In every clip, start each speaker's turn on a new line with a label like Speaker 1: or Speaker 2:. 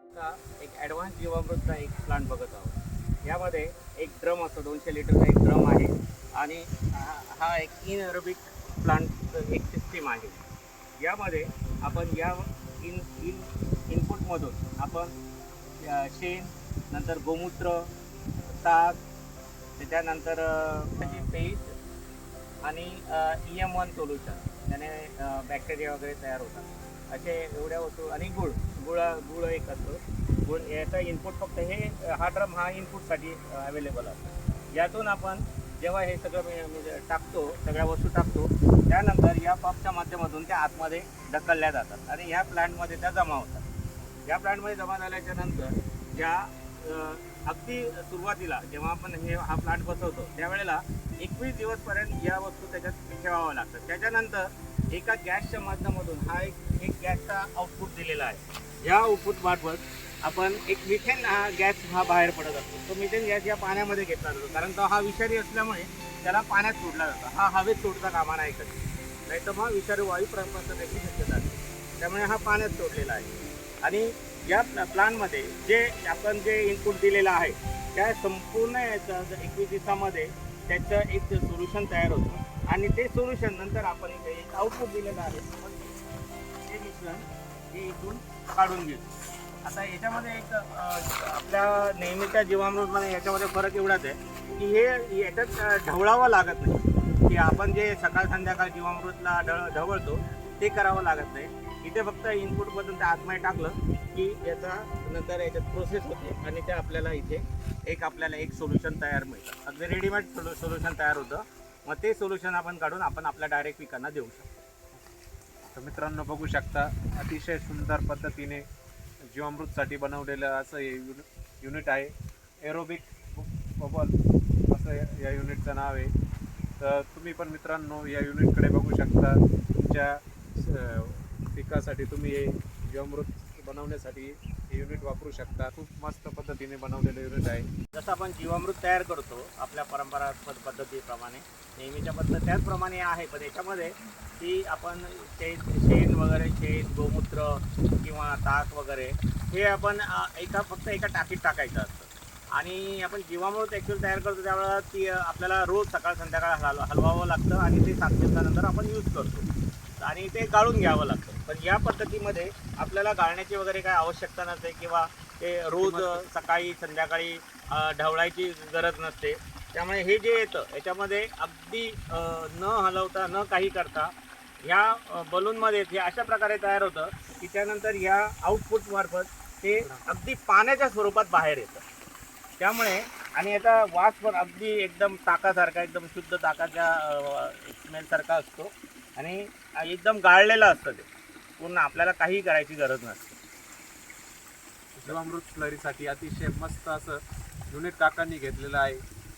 Speaker 1: आता एक ॲडव्हान्स जीवामृतचा एक प्लांट बघत आहोत. यामध्ये एक ड्रम असतो, 200 लिटरचा एक ड्रम आहे आणि हा एक इनएरोबिक प्लांट एक सिस्टीम आहे. यामध्ये आपण या इन इन इनपुटमधून आपण शेण, नंतर गोमूत्र, ताक, त्याच्यानंतर त्याची पेस्ट आणि EM1 सोल्युशन, त्याने बॅक्टेरिया वगैरे तयार होतात. असे एवढ्या वस्तू आणि गुळ एक असतो. गुळ याचा इनपुट फक्त हा ड्रम हा इनपुटसाठी अवेलेबल असतो. यातून आपण जेव्हा हे सगळं म्हणजे टाकतो, सगळ्या वस्तू टाकतो, त्यानंतर या पंपच्या माध्यमातून त्या आतमध्ये ढकलल्या जातात आणि ह्या प्लांटमध्ये त्या जमा होतात. या प्लांटमध्ये जमा झाल्याच्या नंतर ज्या अगदी सुरुवातीला जेव्हा आपण हा प्लांट बसवतो त्यावेळेला 21 दिवसपर्यंत या वस्तू त्याच्यात ठेवाव्या लागतात. त्याच्यानंतर एका गॅसच्या माध्यमातून हा एक गॅसचा आउटपुट दिलेला आहे. या आउटपुट मार्फत आपण एक मिथेन गॅस हा बाहेर पडत असतो. तो मिथेन गॅस या पाण्यामध्ये घेतला जातो, कारण तो हा विषारी असल्यामुळे त्याला पाण्यात सोडला जातो. हा हवेत सोडता कामा नाही कधी, नाही तर मग विषारी वायू पसरण्याची शक्यता असते. त्यामुळे हा पाण्यात सोडलेला आहे. आणि या प्लांटमध्ये जे इनपुट दिलेलं आहे त्या संपूर्ण 21 दिवसामध्ये त्याचं एक सोल्युशन तयार होतं आणि ते सोल्युशन नंतर आपण इथे एक आउटपुट दिलेलं आहे. हे मिश्रण हे इथून काढून घेतो. आता याच्यामध्ये एक आपल्या नेहमीच्या जीवामृतमध्ये याच्यामध्ये फरक एवढाच आहे की हे याच्यात ढवळावं लागत नाही, की आपण जे सकाळ संध्याकाळ जीवामृतला ढवळतो ते करावं लागत नाही. इथे फक्त इनपुटमधून त्या आतमध्ये टाकलं की याचा नंतर याच्यात प्रोसेस होते आणि ते आपल्याला इथे आपल्याला एक सोल्युशन तयार मिळतं. अगदी रेडीमेड सोल्युशन तयार होतं. मग ते सोल्युशन आपण काढून आपण आपल्या डायरेक्ट पिकांना देऊ शकतो.
Speaker 2: तर मित्रांनो बघू शकता, अतिशय सुंदर पद्धतीने जीवामृतसाठी बनवलेलं असं हे युनिट आहे. एरोबिक बबल असं या युनिटचं नाव आहे. तर तुम्ही पण मित्रांनो या युनिटकडे बघू शकता. तुमच्या पिकासाठी तुम्ही हे जीवामृत बनवण्यासाठी हे युनिट वापरू शकता. खूप मस्त पद्धतीने बनवलेलं युनिट आहे.
Speaker 1: जसं आपण जीवामृत तयार करतो आपल्या परंपरागत पद्धतीप्रमाणे, नेहमीच्या पद्धत त्याचप्रमाणे आहे. पण याच्यामध्ये की आपण शेण वगैरे, शेण, गोमूत्र किंवा ताक वगैरे हे आपण फक्त एका टाकीत टाकायचं असतं. आणि आपण जीवामृत ॲक्च्युअली तयार करतो त्यावेळेला ती आपल्याला रोज सकाळ संध्याकाळ हलवावं लागतं आणि ते 7 दिवसानंतर आपण यूज करतो आणि ते गाळून घ्यावं लागतं. पण या पद्धतीमध्ये आपल्याला गाळण्याची वगैरे काय आवश्यकता नसते किंवा ते रोज सकाळी संध्याकाळी ढवळायची गरज नसते. त्यामुळे हे जे येतं याच्यामध्ये अगदी न हलवता न काही करता ह्या बलूनमध्ये हे अशा प्रकारे तयार होतं की त्यानंतर ह्या आउटपुटमार्फत ते अगदी पाण्याच्या स्वरूपात बाहेर येतं. त्यामुळे आणि याचा वास पण अगदी एकदम ताकासारखा, एकदम शुद्ध ताकाच्या स्मेलसारखा असतो आणि एकदम गाळलेलं असतं. ते पूर्ण आपल्याला काही करायची गरज नसते.
Speaker 2: जीवामृत स्लरीसाठी अतिशय मस्त असं युनिट काकांनी घेतलेलं आहे.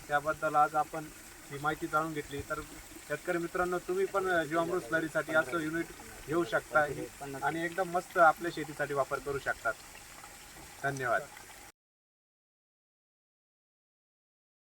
Speaker 2: त्याबद्दल आज आपण ही माहिती जाणून घेतली. तर शेतकरी मित्रांनो, तुम्ही पण जीवामृत स्लरीसाठी असं युनिट घेऊ शकता आणि एकदम मस्त आपल्या शेतीसाठी वापर करू शकतात. धन्यवाद.